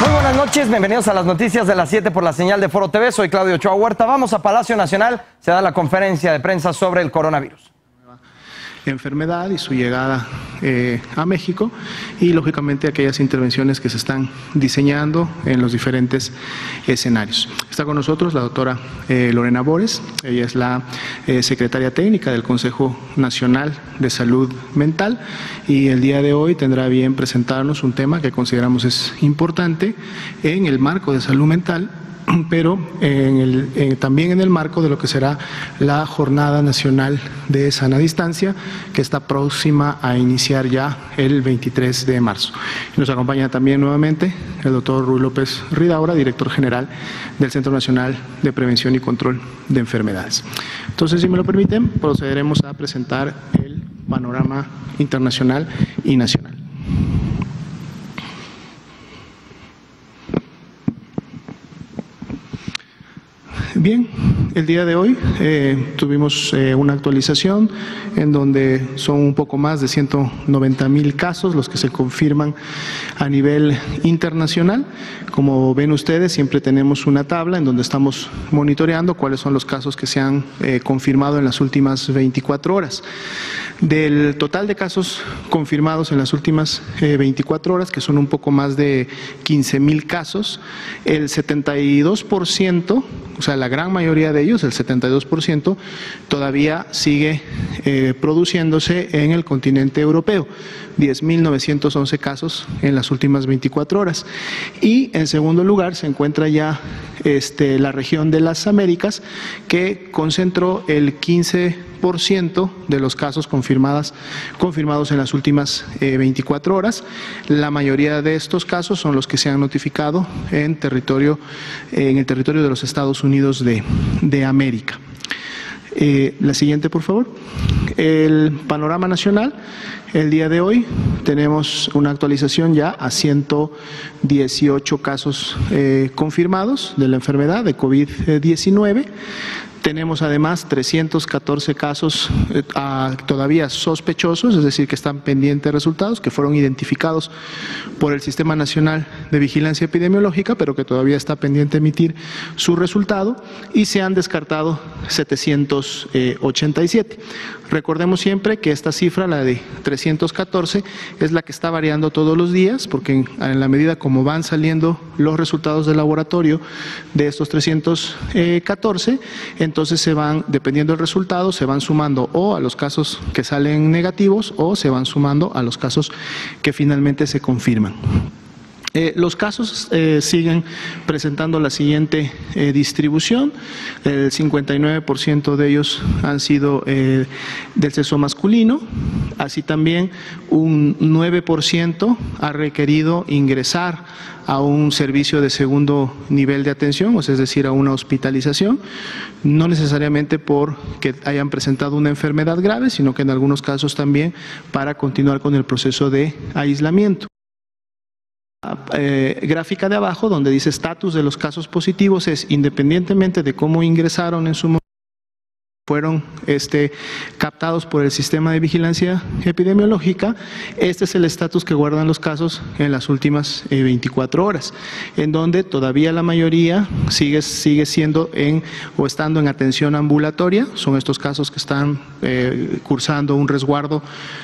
Muy buenas noches, bienvenidos a las noticias de las 7 por la señal de Foro TV. Soy Claudio Ochoa Huerta. Vamos a Palacio Nacional. Se da la conferencia de prensa sobre el coronavirus. Enfermedad y su llegada a México y lógicamente aquellas intervenciones que se están diseñando en los diferentes escenarios. Está con nosotros la doctora Lorena Bores, ella es la secretaria técnica del Consejo Nacional de Salud Mental y el día de hoy tendrá bien presentarnos un tema que consideramos es importante en el marco de salud mental, pero también en el marco de lo que será la Jornada Nacional de Sana Distancia, que está próxima a iniciar ya el 23 de marzo. Nos acompaña también nuevamente el doctor Ruy López Ridaura, director general del Centro Nacional de Prevención y Control de Enfermedades. Entonces, si me lo permiten, procederemos a presentar el panorama internacional y nacional. Bien, el día de hoy tuvimos una actualización en donde son un poco más de 190,000 casos los que se confirman a nivel internacional. Como ven ustedes, siempre tenemos una tabla en donde estamos monitoreando cuáles son los casos que se han confirmado en las últimas 24 horas. Del total de casos confirmados en las últimas 24 horas, que son un poco más de 15,000 casos, el 72%, o sea, la gran mayoría de ellos, el 72%, todavía sigue produciéndose en el continente europeo. 10,911 casos en las últimas 24 horas. Y en segundo lugar se encuentra ya la región de las Américas, que concentró el 15% de los casos confirmados en las últimas 24 horas. La mayoría de estos casos son los que se han notificado en el territorio de los Estados Unidos de América. La siguiente, por favor. El panorama nacional. El día de hoy tenemos una actualización ya a 118 casos confirmados de la enfermedad de COVID-19. Tenemos además 314 casos todavía sospechosos, es decir, que están pendientes de resultados, que fueron identificados por el Sistema Nacional de Vigilancia Epidemiológica, pero que todavía está pendiente de emitir su resultado, y se han descartado 787. Recordemos siempre que esta cifra, la de 314, es la que está variando todos los días, porque en la medida como van saliendo los resultados del laboratorio de estos 314, entonces se van, dependiendo del resultado, se van sumando o a los casos que salen negativos o se van sumando a los casos que finalmente se confirman. Los casos siguen presentando la siguiente distribución. El 59% de ellos han sido del sexo masculino, así también un 9% ha requerido ingresar a un servicio de segundo nivel de atención, o sea, es decir, a una hospitalización, no necesariamente porque hayan presentado una enfermedad grave, sino que en algunos casos también para continuar con el proceso de aislamiento. Gráfica de abajo, donde dice estatus de los casos positivos, es independientemente de cómo ingresaron en su momento, fueron captados por el Sistema de Vigilancia Epidemiológica. Este es el estatus que guardan los casos en las últimas 24 horas, en donde todavía la mayoría sigue siendo o estando en atención ambulatoria. Son estos casos que están cursando un resguardo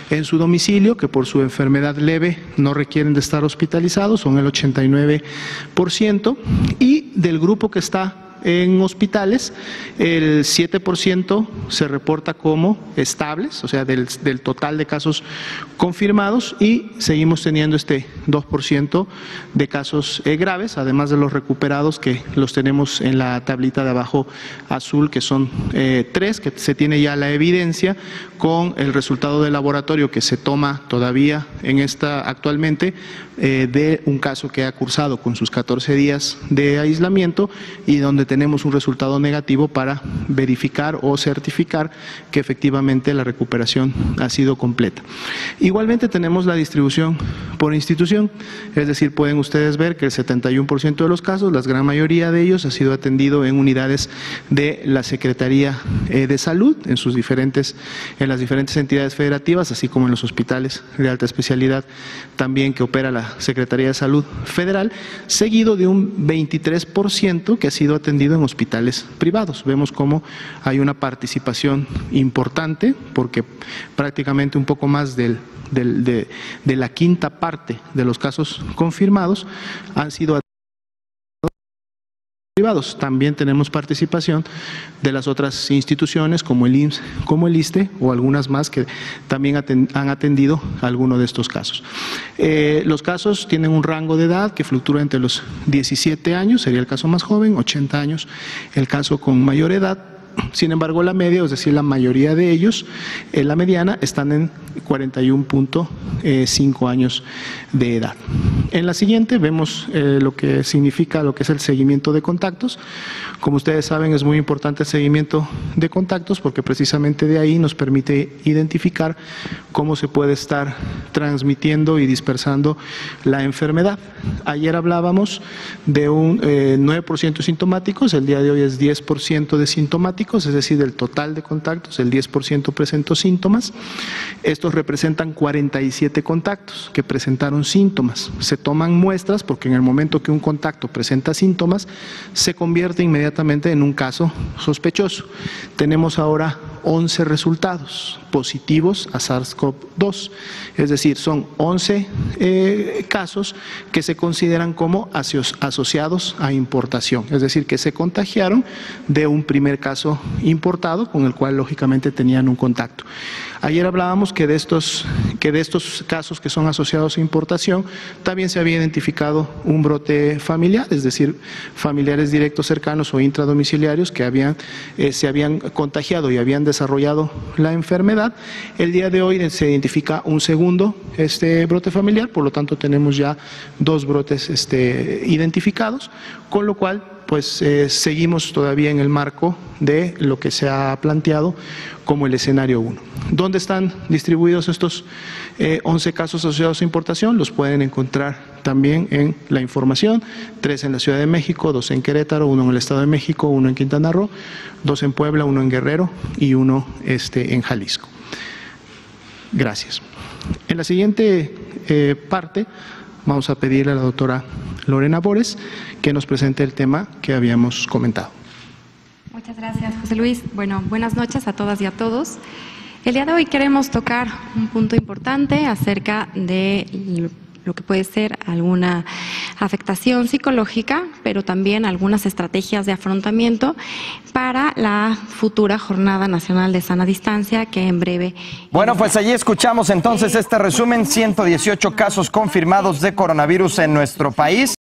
en su domicilio, que por su enfermedad leve no requieren de estar hospitalizados, son el 89%, y del grupo que está en hospitales, el 7% se reporta como estables, o sea, del total de casos confirmados, y seguimos teniendo 2% de casos graves, además de los recuperados, que los tenemos en la tablita de abajo azul, que son 3, que se tiene ya la evidencia con el resultado del laboratorio que se toma todavía actualmente de un caso que ha cursado con sus 14 días de aislamiento y donde tenemos un resultado negativo para verificar o certificar que efectivamente la recuperación ha sido completa. Igualmente tenemos la distribución por institución, es decir, pueden ustedes ver que el 71% de los casos, la gran mayoría de ellos, ha sido atendido en unidades de la Secretaría de Salud, en las diferentes entidades federativas, así como en los hospitales de alta especialidad también que opera la la Secretaría de Salud Federal, seguido de un 23% que ha sido atendido en hospitales privados. Vemos cómo hay una participación importante, porque prácticamente un poco más de la quinta parte de los casos confirmados han sido privados. También tenemos participación de las otras instituciones como el IMSS, como el ISSSTE o algunas más que también han atendido alguno de estos casos. Los casos tienen un rango de edad que fluctúa entre los 17 años, sería el caso más joven, 80 años el caso con mayor edad. Sin embargo, la media, es decir, la mayoría de ellos, la mediana, están en 41.5 años de edad. En la siguiente vemos lo que significa lo que es el seguimiento de contactos. Como ustedes saben, es muy importante el seguimiento de contactos porque precisamente de ahí nos permite identificar cómo se puede estar transmitiendo y dispersando la enfermedad. Ayer hablábamos de un 9% sintomáticos, el día de hoy es 10% de sintomáticos, es decir, del total de contactos, el 10% presentó síntomas. Estos representan 47 contactos que presentaron síntomas. Se toman muestras porque en el momento que un contacto presenta síntomas, se convierte inmediatamente en un caso sospechoso. Tenemos ahora 11 resultados positivos a SARS-CoV-2, es decir, son 11 casos que se consideran como asociados a importación, es decir, que se contagiaron de un primer caso importado con el cual lógicamente tenían un contacto. Ayer hablábamos que de estos casos que son asociados a importación también se había identificado un brote familiar, es decir, familiares directos cercanos o intradomiciliarios que se habían contagiado y habían desarrollado la enfermedad. El día de hoy se identifica un segundo brote familiar, por lo tanto tenemos ya 2 brotes identificados, con lo cual pues seguimos todavía en el marco de lo que se ha planteado como el escenario 1. ¿Dónde están distribuidos estos 11 casos asociados a importación? Los pueden encontrar también en la información, 3 en la Ciudad de México, 2 en Querétaro, 1 en el Estado de México, 1 en Quintana Roo, 2 en Puebla, 1 en Guerrero y 1 en Jalisco. Gracias. En la siguiente parte vamos a pedirle a la doctora Lorena Bores que nos presente el tema que habíamos comentado. Muchas gracias, José Luis. Bueno, buenas noches a todas y a todos. El día de hoy queremos tocar un punto importante acerca de lo que puede ser alguna afectación psicológica, pero también algunas estrategias de afrontamiento para la futura Jornada Nacional de Sana Distancia que en breve... Bueno, pues allí escuchamos entonces este resumen, 118 casos confirmados de coronavirus en nuestro país.